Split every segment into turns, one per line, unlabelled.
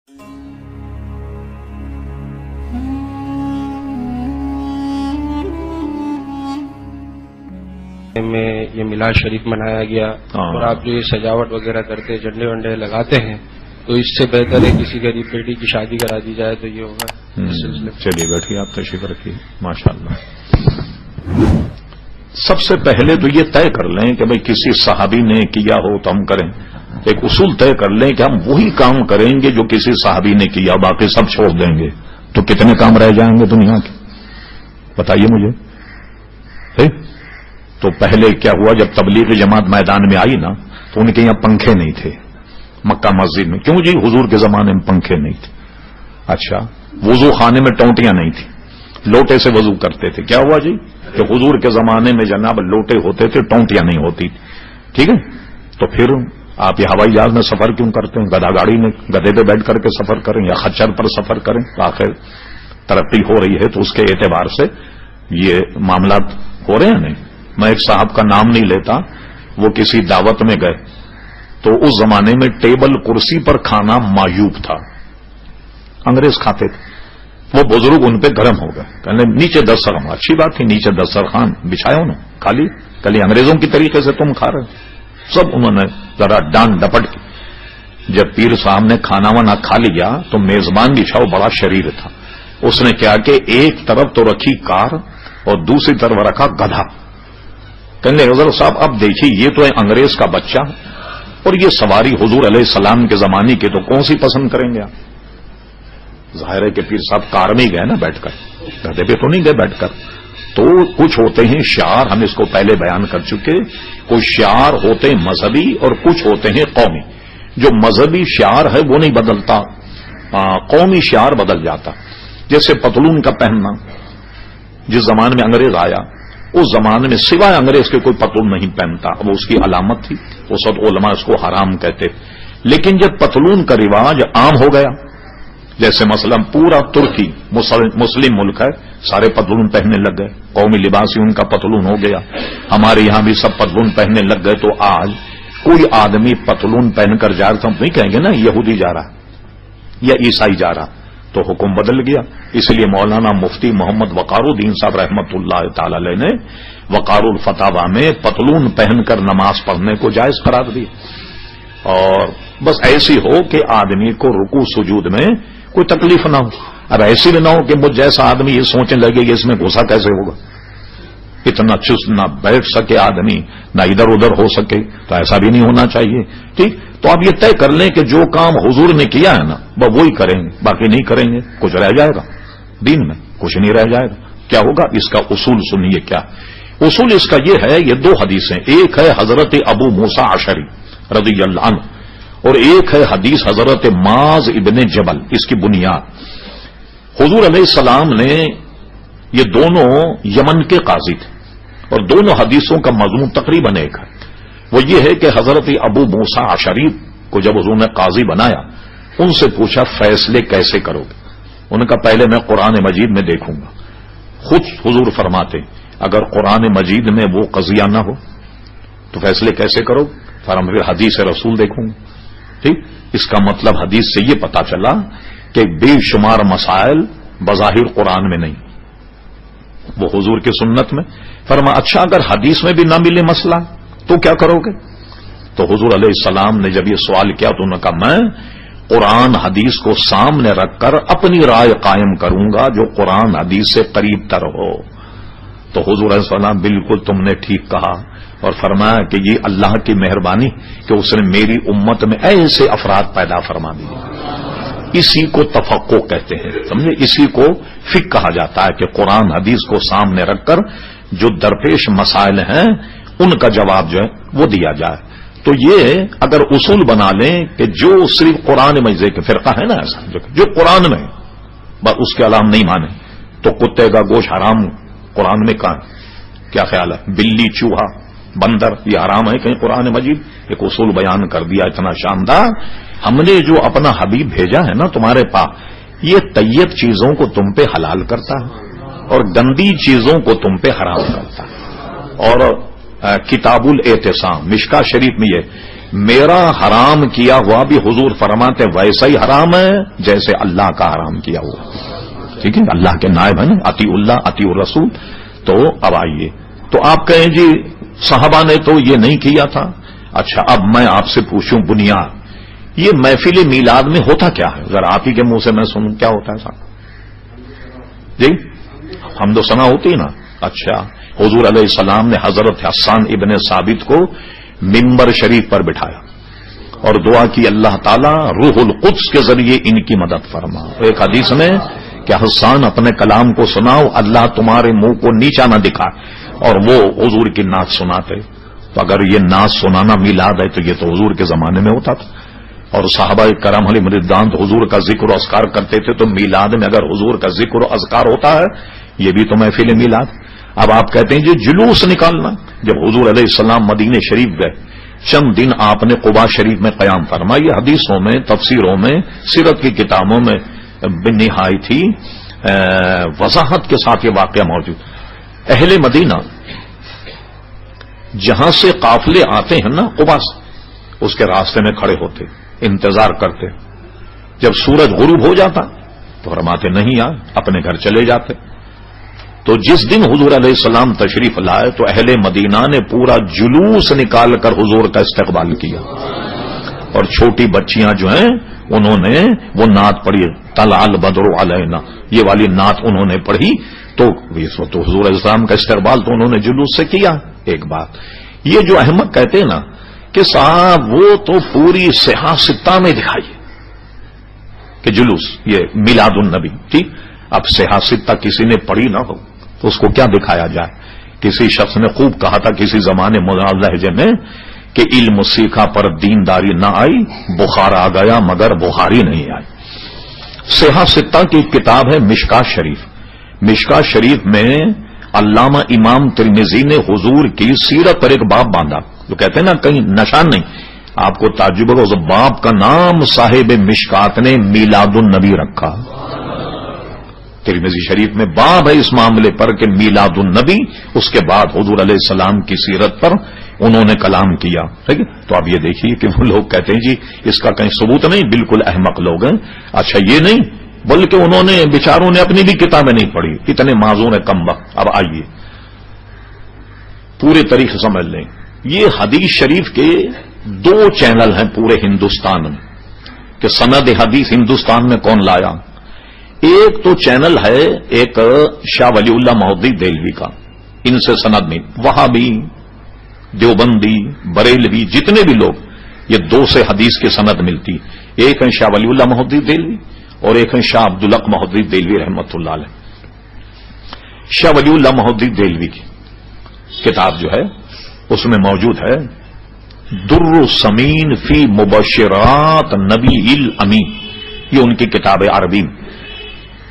میں یہ میلاد شریف منایا گیا اور آپ جو یہ سجاوٹ وغیرہ کرتے جھنڈے ونڈے لگاتے ہیں تو اس سے بہتر ہے کسی غریب بیٹی کی شادی کرا دی جائے تو یہ ہوگا.
چلیے بیٹھیے, آپ تشریف رکھیے. ماشاءاللہ. سب سے پہلے تو یہ طے کر لیں کہ بھئی کسی صحابی نے کیا ہو تو ہم کریں. ایک اصول طے کر لیں کہ ہم وہی کام کریں گے جو کسی صحابی نے کیا, باقی سب چھوڑ دیں گے. تو کتنے کام رہ جائیں گے دنیا کے, بتائیے مجھے. تو پہلے کیا ہوا, جب تبلیغی جماعت میدان میں آئی نا تو ان کے یہاں پنکھے نہیں تھے مکہ مسجد میں. کیوں جی, حضور کے زمانے میں پنکھے نہیں تھے. اچھا, وضو خانے میں ٹونٹیاں نہیں تھیں, لوٹے سے وضو کرتے تھے. کیا ہوا جی کہ حضور کے زمانے میں جناب لوٹے ہوتے تھے, ٹونٹیاں نہیں ہوتی. ٹھیک ہے, تو پھر آپ یہ ہوائی جہاز میں سفر کیوں کرتے ہیں, گدھا گاڑی میں گدھے پہ بیٹھ کر کے سفر کریں یا خچر پر سفر کریں. آخر ترقی ہو رہی ہے تو اس کے اعتبار سے یہ معاملات ہو رہے ہیں. نہیں, میں ایک صاحب کا نام نہیں لیتا, وہ کسی دعوت میں گئے تو اس زمانے میں ٹیبل کرسی پر کھانا معیوب تھا, انگریز کھاتے تھے. وہ بزرگ ان پہ گرم ہو گئے, کہنے نیچے دسترخوان. اچھی بات تھی, نیچے دسترخوان بچھایا انہوں نے, کھا لی. کل انگریزوں کی طریقے سے تم کھا رہے. سب انہوں نے ذرا ڈانٹ ڈپٹ کی. جب پیر صاحب نے کھانا وانا کھا لیا تو میزبان بچھاؤ بڑا شریر تھا, اس نے کیا کہ ایک طرف تو رکھی کار اور دوسری طرف رکھا گدھا. کہنے حضرت صاحب اب دیکھیے یہ تو ہے انگریز کا بچہ اور یہ سواری حضور علیہ السلام کے زمانے کے, تو کون سی پسند کریں گے آپ. ظاہر ہے کہ پیر صاحب کار میں ہی گئے نا بیٹھ کر, گدھے پہ تو نہیں گئے بیٹھ کر. تو کچھ ہوتے ہیں شعار, ہم اس کو پہلے بیان کر چکے. کچھ شعار ہوتے ہیں مذہبی اور کچھ ہوتے ہیں قومی. جو مذہبی شعار ہے وہ نہیں بدلتا, قومی شعار بدل جاتا. جیسے پتلون کا پہننا, جس زمانے میں انگریز آیا اس زمانے میں سوائے انگریز کے کوئی پتلون نہیں پہنتا, وہ اس کی علامت تھی. اس وقت علماء اس کو حرام کہتے. لیکن جب پتلون کا رواج عام ہو گیا, جیسے مثلا پورا ترکی مسلم ملک ہے, سارے پتلون پہننے لگ گئے, قومی لباس ہی ان کا پتلون ہو گیا. ہمارے یہاں بھی سب پتلون پہننے لگ گئے. تو آج کوئی آدمی پتلون پہن کر جا رہا, تو ہم نہیں کہیں گے نا یہودی جا رہا یا عیسائی جا رہا. تو حکم بدل گیا. اس لیے مولانا مفتی محمد وقار الدین صاحب رحمت اللہ تعالی علیہ نے وقار الفتاوا میں پتلون پہن کر نماز پڑھنے کو جائز قرار دیا. اور بس ایسی ہو کہ آدمی کو رکوع سجود میں کوئی تکلیف نہ ہو. اب ایسی بھی نہ ہو کہ مجھ جیسا آدمی یہ سوچنے لگے کہ اس میں گھسا کیسے ہوگا, اتنا چست نہ بیٹھ سکے آدمی, نہ ادھر ادھر ہو سکے. تو ایسا بھی نہیں ہونا چاہیے. ٹھیک, تو آپ یہ طے کر لیں کہ جو کام حضور نے کیا ہے نا وہی کریں گے, باقی نہیں کریں گے. کچھ رہ جائے گا دین میں, کچھ نہیں رہ جائے گا. کیا ہوگا اس کا اصول سنیے. کیا اصول اس کا یہ ہے, یہ دو حدیثیں, ایک ہے حضرت ابو موسیٰ اشعری رضی اللہ عنہ اور ایک ہے حدیث حضرت معاذ ابن جبل. اس کی بنیاد حضور علیہ السلام نے, یہ دونوں یمن کے قاضی تھے اور دونوں حدیثوں کا مضمون تقریباً ایک ہے. وہ یہ ہے کہ حضرت ابو موسیٰ اشعری کو جب حضور نے قاضی بنایا, ان سے پوچھا فیصلے کیسے کرو گے. ان کا پہلے میں قرآن مجید میں دیکھوں گا. خود حضور فرماتے اگر قرآن مجید میں وہ قضیہ نہ ہو تو فیصلے کیسے کرو. پھر حدیث رسول دیکھوں گا. ٹھیک, اس کا مطلب حدیث سے یہ پتا چلا کہ بے شمار مسائل بظاہر قرآن میں نہیں, وہ حضور کی سنت میں. فرما اچھا اگر حدیث میں بھی نہ ملے مسئلہ تو کیا کرو گے. تو حضور علیہ السلام نے جب یہ سوال کیا تو انہوں نے کہا میں قرآن حدیث کو سامنے رکھ کر اپنی رائے قائم کروں گا جو قرآن حدیث سے قریب تر ہو. تو حضور علیہ السلام بالکل تم نے ٹھیک کہا, اور فرمایا کہ یہ اللہ کی مہربانی کہ اس نے میری امت میں ایسے افراد پیدا فرما دیے. اسی کو تفقہ کہتے ہیں, سمجھے, اسی کو فقہ کہا جاتا ہے کہ قرآن حدیث کو سامنے رکھ کر جو درپیش مسائل ہیں ان کا جواب جو ہے وہ دیا جائے. تو یہ اگر اصول بنا لیں کہ جو صرف قرآن مجید کے فرقہ ہے نا ایسا جو قرآن میں بس اس کے علاوہ نہیں مانے, تو کتے کا گوشت حرام قرآن میں کہاں, کیا خیال ہے, بلی چوہا بندر یہ حرام ہے کہیں قرآن مجید. ایک اصول بیان کر دیا اتنا شاندار. ہم نے جو اپنا حبیب بھیجا ہے نا تمہارے پاس, یہ طیب چیزوں کو تم پہ حلال کرتا ہے اور گندی چیزوں کو تم پہ حرام کرتا ہے. اور کتاب الاعتصام مشکا شریف میں یہ میرا حرام کیا ہوا بھی حضور فرماتے ویسا ہی حرام ہے جیسے اللہ کا حرام کیا ہوا. ٹھیک ہے, اللہ کے نائب ہیں, اطیع اللہ اطیع الرسول. تو اب آئیے, تو آپ کہیں جی صحابہ نے تو یہ نہیں کیا تھا. اچھا, اب میں آپ سے پوچھوں بنیاد, یہ محفل میلاد میں ہوتا کیا ہے؟ ذرا آپ ہی کے منہ سے میں سنوں کیا ہوتا ہے صاحب جی. حمد و ثنا ہوتی نا. اچھا, حضور علیہ السلام نے حضرت حسان ابن ثابت کو ممبر شریف پر بٹھایا اور دعا کی اللہ تعالیٰ روح القدس کے ذریعے ان کی مدد فرما. ایک حدیث میں کہ حسان اپنے کلام کو سناؤ, اللہ تمہارے منہ کو نیچا نہ دکھا, اور وہ حضور کی نعت سناتے. تو اگر یہ نعت سنانا میلاد ہے تو یہ تو حضور کے زمانے میں ہوتا تھا. اور صحابہ کرام علیہم رضوان تو حضور کا ذکر و اذکار کرتے تھے. تو میلاد میں اگر حضور کا ذکر و اذکار ہوتا ہے, یہ بھی تو محفل میلاد. اب آپ کہتے ہیں جی جلوس نکالنا. جب حضور علیہ السلام مدینے شریف گئے, چند دن آپ نے قباء شریف میں قیام فرمایا. یہ حدیثوں میں, تفسیروں میں, سیرت کی کتابوں میں نہایت ہی وضاحت کے ساتھ یہ واقعہ موجود. اہل مدینہ جہاں سے قافلے آتے ہیں نا قباء سے, اس کے راستے میں کھڑے ہوتے, انتظار کرتے. جب سورج غروب ہو جاتا تو فرماتے نہیں یار, اپنے گھر چلے جاتے. تو جس دن حضور علیہ السلام تشریف لائے تو اہل مدینہ نے پورا جلوس نکال کر حضور کا استقبال کیا, اور چھوٹی بچیاں جو ہیں انہوں نے وہ نعت پڑھی, طلع البدر علینا, یہ والی نعت انہوں نے پڑھی. تو حضور علیہ السلام کا استقبال تو انہوں نے جلوس سے کیا. ایک بات یہ جو احمد کہتے ہیں نا کہ صاحب وہ تو پوری سیاستہ میں دکھائیے کہ جلوس یہ میلاد النبی. ٹھیک, اب سیاستہ کسی نے پڑھی نہ ہو تو اس کو کیا دکھایا جائے. کسی شخص نے خوب کہا تھا کسی زمانے مولانا لہجے میں کہ علم سیکھا پر دینداری نہ آئی, بخار آ گیا مگر بخاری نہیں آئی. سیاستہ کی کتاب ہے مشکات شریف. مشکات شریف میں علامہ امام ترمذی نے حضور کی سیرت پر ایک باب باندھا. جو کہتے ہیں نا کہیں نشان نہیں, آپ کو تعجب ہوگا, اس باب کا نام صاحب مشکات نے میلاد النبی رکھا. ترمذی شریف میں باب ہے اس معاملے پر کہ میلاد النبی, اس کے بعد حضور علیہ السلام کی سیرت پر انہوں نے کلام کیا. ٹھیک ہے, تو آپ یہ دیکھیے کہ وہ لوگ کہتے ہیں جی اس کا کہیں ثبوت نہیں, بالکل احمق لوگ ہیں. اچھا, یہ نہیں بلکہ انہوں نے بیچاروں نے اپنی بھی کتابیں نہیں پڑھی, اتنے معذور ہیں کم وقت. اب آئیے پورے طریقے سمجھ لیں. یہ حدیث شریف کے 2 چینل ہیں پورے ہندوستان میں کہ سند حدیث ہندوستان میں کون لایا. ایک تو چینل ہے ایک شاہ ولی اللہ مہدی دہلوی کا, ان سے سند میں وہابی, دیوبندی, بریلوی, جتنے بھی لوگ, یہ 2 سے حدیث کی سند ملتی. ایک ہے شاہ ولی اللہ مہدی دہلوی اور ایک ہے شاہ عبدالحق مہدی دہلوی رحمۃ اللہ علیہ. شاہ ولی اللہ مہدی دہلوی کی کتاب جو ہے اس میں موجود ہے در السمین فی مبشرات نبی الامین, یہ ان کی کتاب ہے عربی.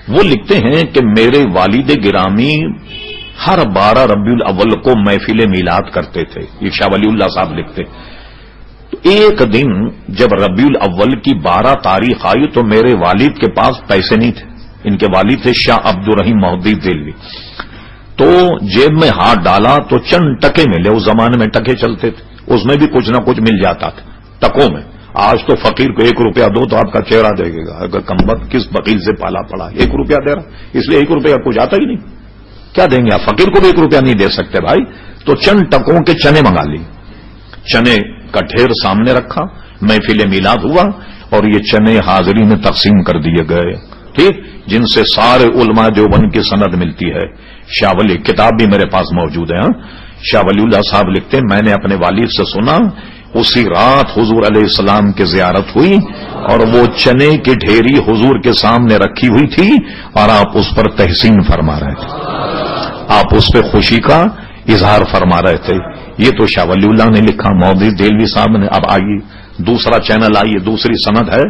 وہ لکھتے ہیں کہ میرے والد گرامی ہر 12 ربیع الاول کو محفل میلاد کرتے تھے. یہ شاہ ولی اللہ صاحب لکھتے. تو ایک دن جب ربیع الاول کی 12 تاریخ آئی تو میرے والد کے پاس پیسے نہیں تھے. ان کے والد تھے شاہ عبد الرحیم مہدی دہلوی. تو جیب میں ہاتھ ڈالا تو چند ٹکے ملے. اس زمانے میں ٹکے چلتے تھے, اس میں بھی کچھ نہ کچھ مل جاتا تھا ٹکوں میں. آج تو فقیر کو 1 روپیہ دو تو آپ کا چہرہ دیکھے گا اگر کمبخت کس وکیل سے پالا پڑا, 1 روپیہ دے رہا, اس لیے 1 روپیہ کچھ آتا ہی نہیں. کیا دیں گے آپ, فقیر کو بھی 1 روپیہ نہیں دے سکتے بھائی. تو چند ٹکوں کے چنے منگا لی, چنے کا ڈھیر سامنے رکھا, محفل میلاد ہوا اور یہ چنے حاضری میں تقسیم کر دیے گئے. ٹھیک, جن سے سارے علماء دیوبند کی سند ملتی ہے. شاہ ولی کتاب بھی میرے پاس موجود ہے. شاہ ولی اللہ صاحب لکھتے ہیں میں نے اپنے والد سے سنا اسی رات حضور علیہ السلام کی زیارت ہوئی اور وہ چنے کی ڈھیری حضور کے سامنے رکھی ہوئی تھی اور آپ اس پر تحسین فرما رہے تھے, آپ اس پہ خوشی کا اظہار فرما رہے تھے. یہ تو شاہ ولی اللہ نے لکھا, مہدی دہلوی صاحب نے. اب آئیے دوسرا چینل, آئیے دوسری سند ہے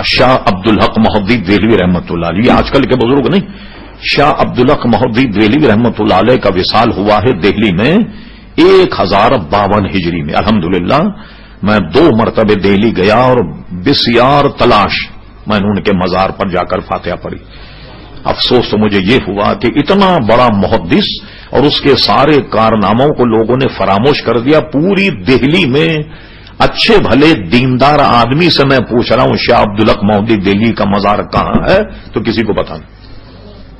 شاہ عبدالحق مہدی دہلوی رحمۃ اللہ علیہ. یہ آج کل کے بزرگ نہیں, شاہ عبدالحق مہدی دہلوی رحمۃ اللہ علیہ کا وصال ہوا ہے دہلی میں 1052 ہجری میں. الحمدللہ میں 2 مرتبہ دہلی گیا اور بسیار تلاش میں نے ان کے مزار پر جا کر فاتحہ پڑھی. افسوس تو مجھے یہ ہوا کہ اتنا بڑا محدث اور اس کے سارے کارناموں کو لوگوں نے فراموش کر دیا. پوری دہلی میں اچھے بھلے دیندار آدمی سے میں پوچھ رہا ہوں شاہ عبدالحق مہدی دہلوی کا مزار کہاں ہے تو کسی کو پتا نہیں،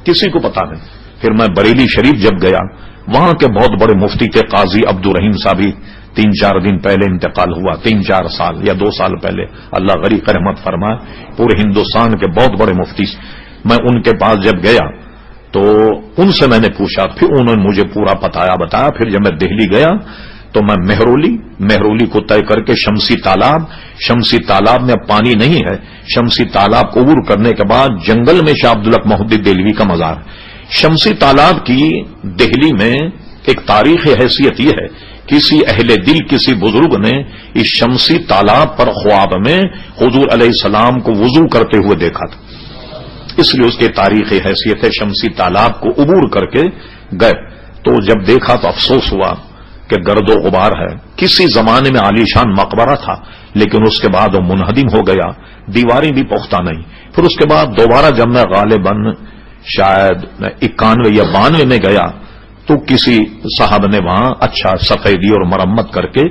کسی کو پتا نہیں۔ پھر میں بریلی شریف جب گیا، وہاں کے بہت بڑے مفتی تھے قاضی عبدالرحیم صاحب، 3-4 دن پہلے انتقال ہوا، 3-4 سال یا 2 سال پہلے، اللہ غریق رحمت فرمائے، پورے ہندوستان کے بہت بڑے مفتی۔ میں ان کے پاس جب گیا تو ان سے میں نے پوچھا، پھر انہوں نے مجھے پورا بتایا۔ پھر جب میں دہلی گیا تو میں مہرولی کو طے کر کے شمسی تالاب میں اب پانی نہیں ہے، شمسی تالاب کو عبور کرنے کے بعد جنگل میں شاہ عبدالحق مہدی دہلوی کا مزار۔ شمسی تالاب کی دہلی میں ایک تاریخی حیثیت یہ ہے، کسی اہل دل، کسی بزرگ نے اس شمسی تالاب پر خواب میں حضور علیہ السلام کو وضو کرتے ہوئے دیکھا تھا، اس لیے اس کی تاریخی حیثیت ہے۔ شمسی تالاب کو عبور کر کے گئے تو جب دیکھا تو افسوس ہوا کہ گرد و غبار ہے۔ کسی زمانے میں عالیشان مقبرہ تھا، لیکن اس کے بعد وہ منہدم ہو گیا، دیواریں بھی پختہ نہیں۔ پھر اس کے بعد دوبارہ جب میں غالباً شاید 91 یا 92 میں گیا تو کسی صاحب نے وہاں اچھا سفیدی اور مرمت کر کے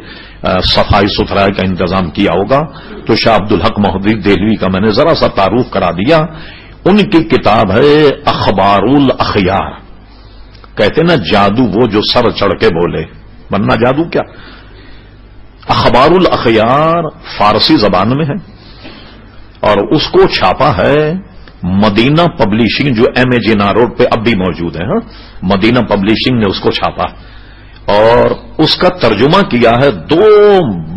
صفائی ستھرائی کا انتظام کیا ہوگا۔ تو شاہ عبدالحق مہدی دہلوی کا میں نے ذرا سا تعارف کرا دیا۔ ان کی کتاب ہے اخبار الاخیار، کہتے نا جادو وہ جو سر چڑھ کے بولے، ورنہ جادو کیا۔ اخبار الاخیار فارسی زبان میں ہے اور اس کو چھاپا ہے مدینہ پبلشنگ، جو ایم اے جینا روڈ پہ اب بھی موجود ہے۔ مدینہ پبلشنگ نے اس کو چھاپا اور اس کا ترجمہ کیا ہے 2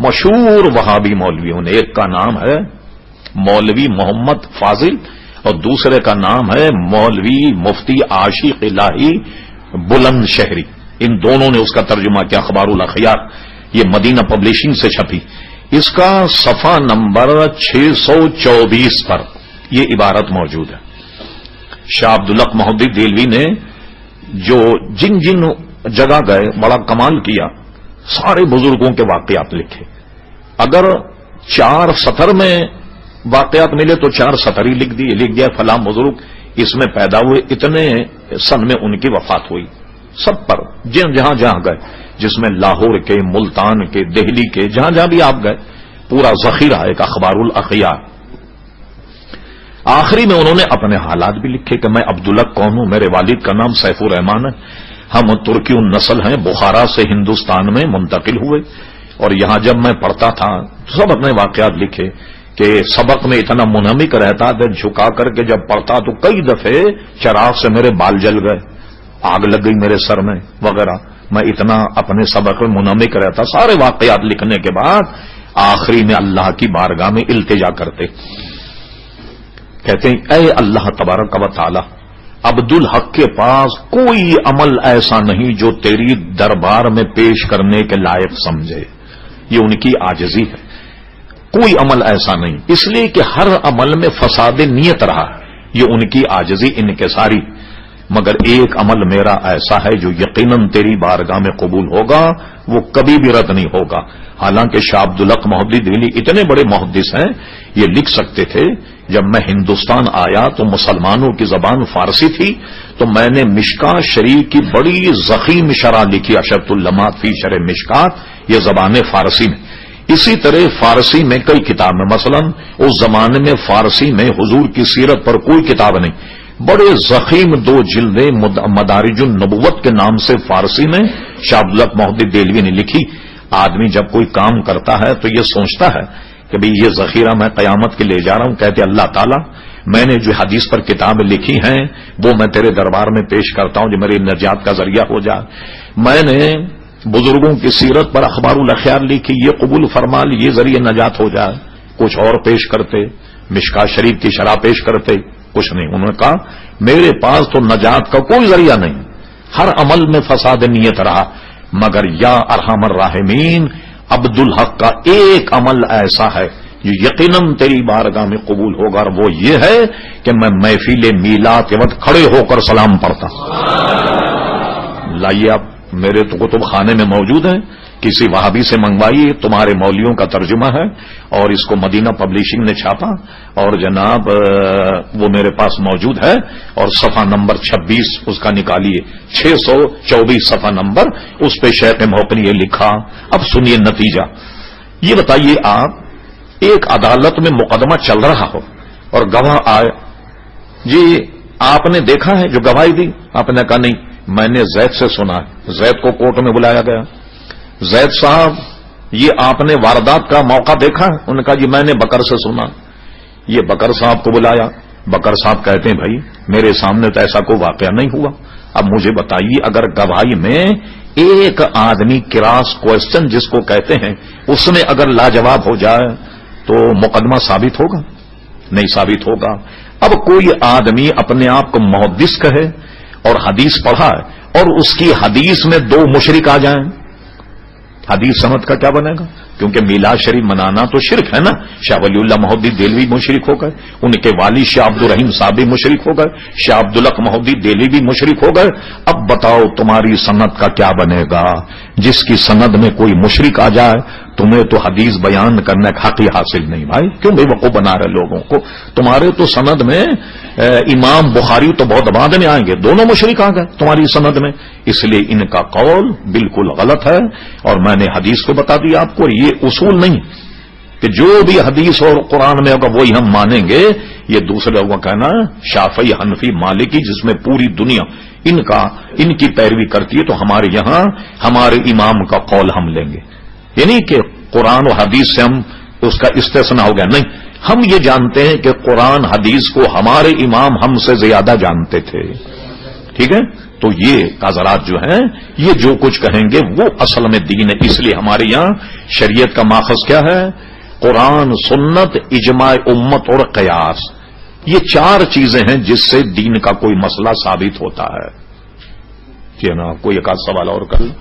مشہور وہابی مولویوں نے، ایک کا نام ہے مولوی محمد فاضل اور دوسرے کا نام ہے مولوی مفتی عاشق الہی بلند شہری۔ ان دونوں نے اس کا ترجمہ کیا اخبار الاخیار، یہ مدینہ پبلشنگ سے چھپی۔ اس کا صفحہ نمبر 624 پر یہ عبارت موجود ہے۔ شاہ عبدالحق مہدی دہلوی نے جو جن جگہ گئے بڑا کمال کیا، سارے بزرگوں کے واقعات لکھے۔ اگر 4 سطر میں واقعات ملے تو 4 سطر ہی لکھ دیا فلاں بزرگ اس میں پیدا ہوئے، اتنے سن میں ان کی وفات ہوئی۔ سب پر جہاں گئے، جس میں لاہور کے، ملتان کے، دہلی کے، جہاں بھی آپ گئے، پورا ذخیرہ ایک اخبار الاخیار۔ آخری میں انہوں نے اپنے حالات بھی لکھے کہ میں عبدالحق کون ہوں، میرے والد کا نام سیف الرحمان ہے، ہم ترکی النسل ہیں، بخارا سے ہندوستان میں منتقل ہوئے اور یہاں جب میں پڑھتا تھا سب اپنے واقعات لکھے کہ سبق میں اتنا منہمک رہتا تھا، جھکا کر کے جب پڑھتا تو کئی دفعے چراغ سے میرے بال جل گئے، آگ لگ گئی میرے سر میں وغیرہ، میں اتنا اپنے سبق میں منہمک رہتا۔ سارے واقعات لکھنے کے بعد آخری میں اللہ کی بارگاہ میں التجا کرتے، کہتے ہیں اے اللہ تبارک و تعالی، عبدالحق کے پاس کوئی عمل ایسا نہیں جو تیری دربار میں پیش کرنے کے لائق سمجھے۔ یہ ان کی عاجزی ہے، کوئی عمل ایسا نہیں، اس لیے کہ ہر عمل میں فساد نیت رہا، یہ ان کی عاجزی انکساری۔ مگر ایک عمل میرا ایسا ہے جو یقیناً تیری بارگاہ میں قبول ہوگا، وہ کبھی بھی رد نہیں ہوگا۔ حالانکہ شاہ عبدالحق مہدی دہلوی اتنے بڑے محدث ہیں، یہ لکھ سکتے تھے۔ جب میں ہندوستان آیا تو مسلمانوں کی زبان فارسی تھی، تو میں نے مشکات شریف کی بڑی ضخیم شرح لکھی، اشرت اللمات فی شرح مشکات، یہ زبان فارسی میں۔ اسی طرح فارسی میں کئی کتابیں، مثلا اس زمانے میں فارسی میں حضور کی سیرت پر کوئی کتاب نہیں، بڑے ضخیم 2 جلدیں مدارج النبوت کے نام سے فارسی میں شاہ عبدالحق مہدی دہلوی نے لکھی۔ آدمی جب کوئی کام کرتا ہے تو یہ سوچتا ہے کہ بھئی یہ ذخیرہ میں قیامت کے لے جا رہا ہوں، کہتے اللہ تعالیٰ میں نے جو حدیث پر کتابیں لکھی ہیں وہ میں تیرے دربار میں پیش کرتا ہوں جو میری نجات کا ذریعہ ہو جائے۔ میں نے بزرگوں کی سیرت پر اخبار الاخیار لکھی، یہ قبول فرما لی، یہ ذریعہ نجات ہو جائے۔ کچھ اور پیش کرتے، مشکات شریف کی شرح پیش کرتے، کچھ نہیں۔ انہوں نے کہا میرے پاس تو نجات کا کوئی ذریعہ نہیں، ہر عمل میں فساد نیت رہا، مگر یا ارحم الراحمین عبدالحق کا ایک عمل ایسا ہے جو یقیناً تیری بارگاہ میں قبول ہوگا، اور وہ یہ ہے کہ میں محفل میلاد کے وقت کھڑے ہو کر سلام پڑھتا۔ لائیے آپ میرے تو کتب خانے میں موجود ہیں، کسی وہابی سے منگوائیے، تمہارے مولویوں کا ترجمہ ہے، اور اس کو مدینہ پبلشنگ نے چھاپا، اور جناب وہ میرے پاس موجود ہے، اور صفحہ نمبر 26 اس کا نکالیے، 624 صفحہ نمبر، اس پہ شیخ محقن یہ لکھا۔ اب سنیے نتیجہ، یہ بتائیے آپ ایک عدالت میں مقدمہ چل رہا ہو اور گواہ آئے، جی آپ نے دیکھا ہے جو گواہی دی؟ آپ نے کہا نہیں، میں نے زید سے سنا ہے۔ زید کو کورٹ میں بلایا گیا، زید صاحب یہ آپ نے واردات کا موقع دیکھا ہے؟ انہوں نے کہا جی میں نے بکر سے سنا۔ یہ بکر صاحب کو بلایا، بکر صاحب کہتے ہیں بھائی میرے سامنے تو ایسا کوئی واقعہ نہیں ہوا، اب مجھے بتائیے اگر گواہی میں ایک آدمی کراس کوشچن جس کو کہتے ہیں اس میں اگر لاجواب ہو جائے تو مقدمہ ثابت ہوگا؟ نہیں ثابت ہوگا۔ اب کوئی آدمی اپنے آپ کو محدث کہے اور حدیث پڑھا ہے اور اس کی حدیث میں دو مشرک آ جائیں، حدیث سند کا کیا بنے گا؟ کیونکہ میلاد شریف منانا تو شرک ہے نا۔ شاہ ولی اللہ محدث دہلوی مشرک ہو گئے، ان کے والد شاہ عبد الرحیم صاحب بھی مشرک ہو گئے، شاہ عبدالحق محدث دہلوی بھی مشرک ہو گئے۔ اب بتاؤ تمہاری سند کا کیا بنے گا؟ جس کی سند میں کوئی مشرک آ جائے تمہیں تو حدیث بیان کرنے کا حق ہی حاصل نہیں بھائی، کیوں بے وقوف بنا رہے لوگوں کو؟ تمہارے تو سند میں امام بخاری تو بہت بعد میں آئیں گے، دونوں مشرک آ گئے تمہاری سند میں، اس لیے ان کا قول بالکل غلط ہے۔ اور میں نے حدیث کو بتا دیا آپ کو، یہ اصول نہیں کہ جو بھی حدیث اور قرآن میں ہوگا وہی ہم مانیں گے، یہ دوسرے لوگوں کا کہنا شافعی حنفی مالکی جس میں پوری دنیا ان کی پیروی کرتی ہے تو ہمارے یہاں ہمارے امام کا قول ہم لیں گے، یعنی کہ قرآن و حدیث سے ہم اس کا استثناء ہو گیا، نہیں، ہم یہ جانتے ہیں کہ قرآن حدیث کو ہمارے امام ہم سے زیادہ جانتے تھے، ٹھیک ہے؟ تو یہ حضرات جو ہیں یہ جو کچھ کہیں گے وہ اصل میں دین ہے، اس لیے ہمارے یہاں شریعت کا ماخذ کیا ہے؟ قرآن، سنت، اجماع امت اور قیاس، یہ چار چیزیں ہیں جس سے دین کا کوئی مسئلہ ثابت ہوتا ہے۔ جی نا، کوئی ایک آدھ سوال اور کر لیں۔